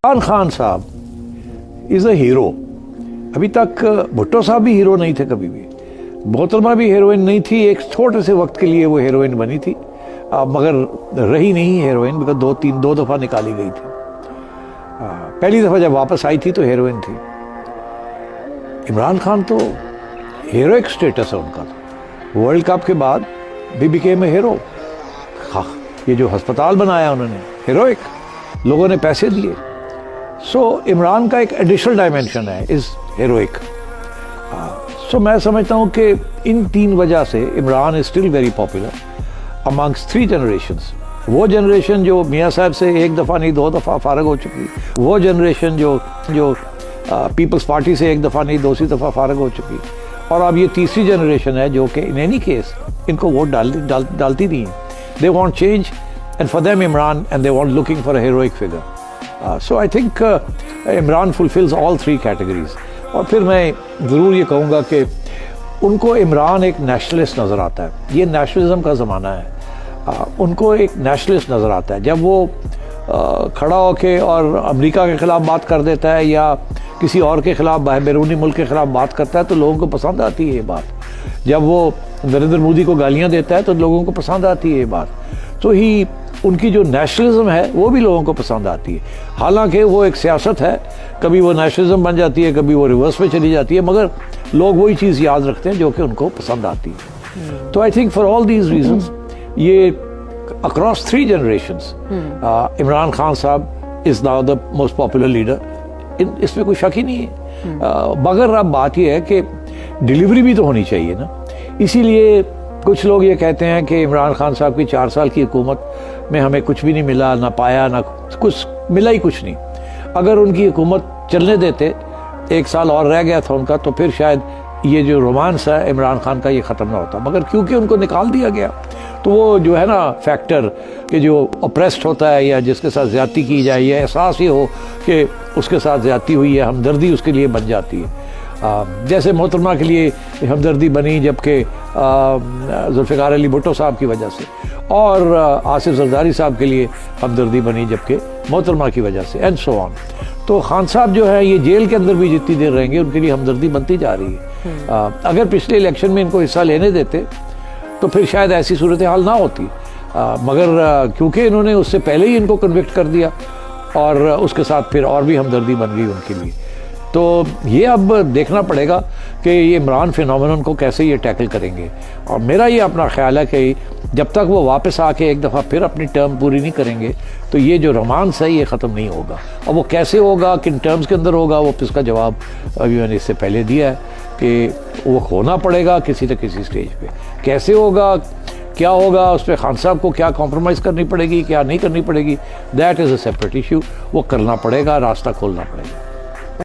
इमरान खान साहब is a hero. अभी तक भुट्टो साहब भी हीरो नहीं थे कभी भी, मोहतरमा भी हीरोइन नहीं थी। एक छोटे से वक्त के लिए वो हीरोइन बनी थी, मगर रही नहीं हीरोइन, बिकॉज दो दफ़ा निकाली गई थी। पहली दफ़ा जब वापस आई थी तो हीरोइन थी। इमरान खान तो हीरोइक स्टेटस है उनका, वर्ल्ड कप के बाद भी बिकेम ए हीरो। हाँ, ये जो अस्पताल बनाया उन्होंने, हीरोइक, लोगों ने पैसे दिए। सो इमरान का एक एडिशनल डायमेंशन है इस हीरोइक। सो मैं समझता हूँ कि इन तीन वजह से Imran is still very popular amongst three generations. वो जनरेशन जो मियाँ साहब से एक दफ़ा नहीं दो दफ़ा फारग हो चुकी, वो जनरेशन जो पीपल्स पार्टी से एक दफ़ा नहीं दूसरी दफ़ा फारग हो चुकी, और अब ये तीसरी जनरेशन है जो कि इन एनी केस इनको वोट डालती नहीं है। They want change and for them Imran, and they want looking for a heroic figure. So I think Imran fulfils all three categories. और फिर मैं ज़रूर ये कहूँगा कि उनको इमरान एक नेशनलिस्ट नज़र आता है। ये नेशनलिज्म का ज़माना है। उनको एक नेशनलिस्ट नज़र आता है। जब वो खड़ा होके और अमेरिका के ख़िलाफ़ बात कर देता है या किसी और के ख़िलाफ़, बैरूनी मुल्क के ख़िलाफ़ बात करता है, तो लोगों को पसंद आती है ये बात। जब वो नरेंद्र मोदी को गालियाँ देता है तो लोगों को पसंद आती है ये बात। तो ही उनकी जो नेशनलिज्म है वो भी लोगों को पसंद आती है। हालांकि वो एक सियासत है, कभी वो नेशनलिज्म बन जाती है, कभी वो रिवर्स में चली जाती है, मगर लोग वही चीज़ याद रखते हैं जो कि उनको पसंद आती है। तो I think for all these reasons ये across three generations Imran Khan साहब is now the most popular leader. इसमें कोई शक ही नहीं है। मगर अब बात यह है कि डिलीवरी भी तो होनी चाहिए ना। इसीलिए कुछ लोग ये कहते हैं कि इमरान खान साहब की 4 साल की हुकूमत में हमें कुछ भी नहीं मिला, ना पाया, ना कुछ मिला ही कुछ नहीं। अगर उनकी हुकूमत चलने देते, 1 साल और रह गया था उनका, तो फिर शायद ये जो रोमांस है इमरान खान का ये ख़त्म ना होता। मगर क्योंकि उनको निकाल दिया गया, तो वो जो है ना फैक्टर कि जो ऑप्रेस्ड होता है या जिसके साथ ज़्यादती की जाए, ये एहसास ही हो कि उसके साथ ज़्यादती हुई है, हमदर्दी उसके लिए बन जाती है। जैसे मोहतरमा के लिए हमदर्दी बनी जबकि जुल्फ़िकार अली भुट्टो साहब की वजह से, और आसिफ ज़रदारी साहब के लिए हमदर्दी बनी जबकि मोहतरमा की वजह से, एंड सो ऑन। तो खान साहब जो है ये जेल के अंदर भी जितनी देर रहेंगे उनके लिए हमदर्दी बनती जा रही है। अगर पिछले इलेक्शन में इनको हिस्सा लेने देते तो फिर शायद ऐसी सूरत हाल ना होती, मगर क्योंकि इन्होंने उससे पहले ही इनको कन्विक्ट कर दिया और उसके साथ फिर और भी हमदर्दी बन गई उनके लिए। तो ये अब देखना पड़ेगा कि ये इमरान फिनोमेनन को कैसे ये टैकल करेंगे। और मेरा ये अपना ख्याल है कि जब तक वो वापस आके एक दफ़ा फिर अपनी टर्म पूरी नहीं करेंगे तो ये जो रोमांस है ये ख़त्म नहीं होगा। और वो कैसे होगा, किन टर्म्स के अंदर होगा, वो इसका जवाब अभी मैंने इससे पहले दिया है कि वो होना पड़ेगा किसी न किसी स्टेज पे। कैसे होगा, क्या होगा, उस पर खान साहब को क्या कॉम्प्रोमाइज़ करनी पड़ेगी, क्या नहीं करनी पड़ेगी, that is a separate issue. वो करना पड़ेगा, रास्ता खोलना पड़ेगा।